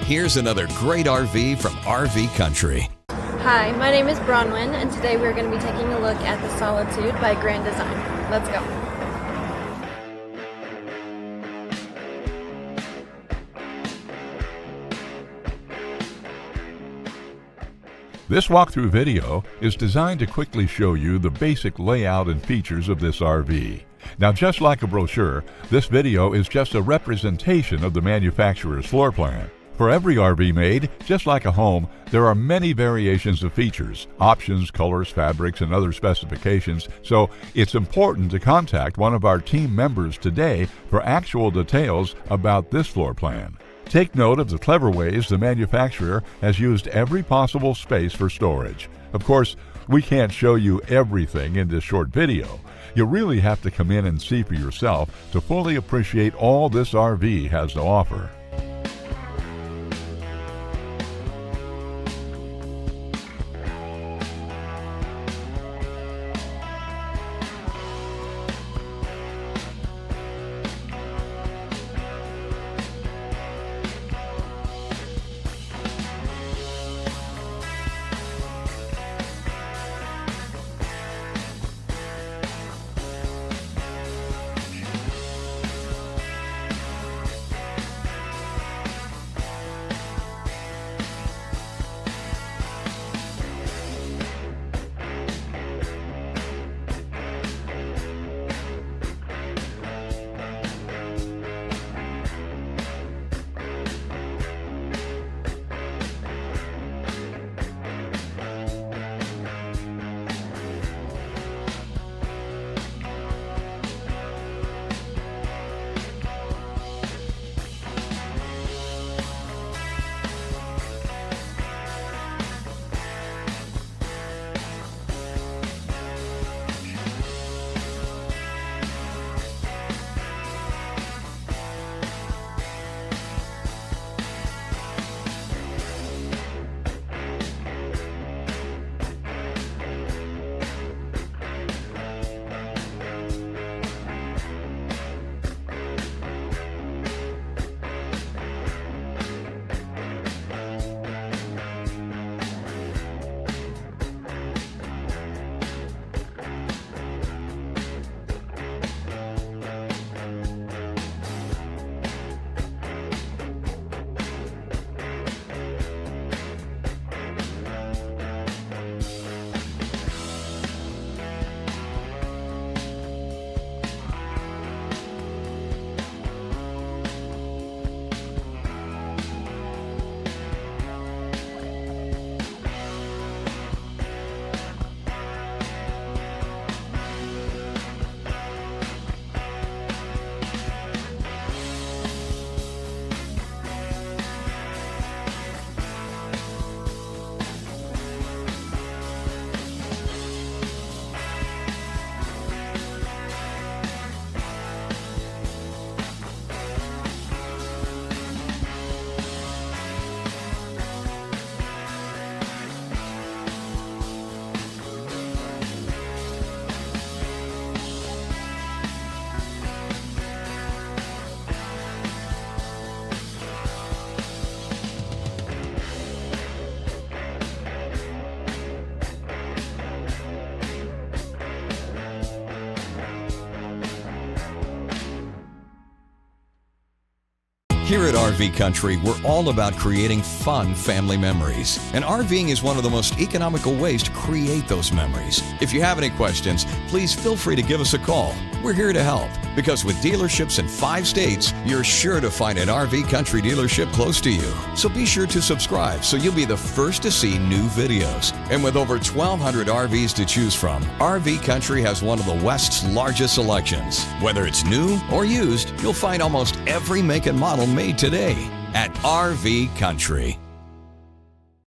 Here's another great RV from RV Country. Hi, my name is Bronwyn, and today we're going to be taking a look at the Solitude by Grand Design. Let's go. This walkthrough video is designed to quickly show you the basic layout and features of this RV. Now, just like a brochure, this video is just a representation of the manufacturer's floor plan. For every RV made, just like a home, there are many variations of features, options, colors, fabrics, and other specifications, so it's important to contact one of our team members today for actual details about this floor plan. Take note of the clever ways the manufacturer has used every possible space for storage. Of course, we can't show you everything in this short video. You really have to come in and see for yourself to fully appreciate all this RV has to offer. Here at RV Country, we're all about creating fun family memories. And RVing is one of the most economical ways to create those memories. If you have any questions, please feel free to give us a call. We're here to help, because with dealerships in 5 states, you're sure to find an RV Country dealership close to you. So be sure to subscribe so you'll be the first to see new videos. And with over 1,200 RVs to choose from, RV Country has one of the West's largest selections. Whether it's new or used, you'll find almost every make and model made today at RV Country.